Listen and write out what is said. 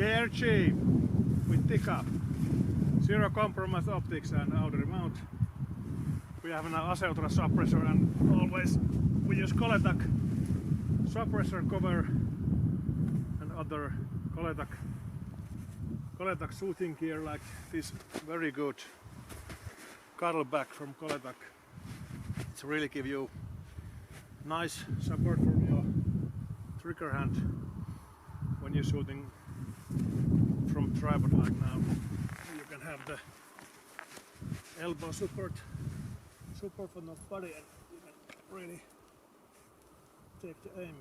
KRG with Tikka. Zero compromise optics and outer mount. We have an Aseutra suppressor, and always we use Koletak suppressor cover and other Koletak shooting gear like this very good cuddle back from Koletak. It's really give you nice support from your trigger hand when you're shooting from tripod like now. You can have the elbow support from the body, and you can really take the aim.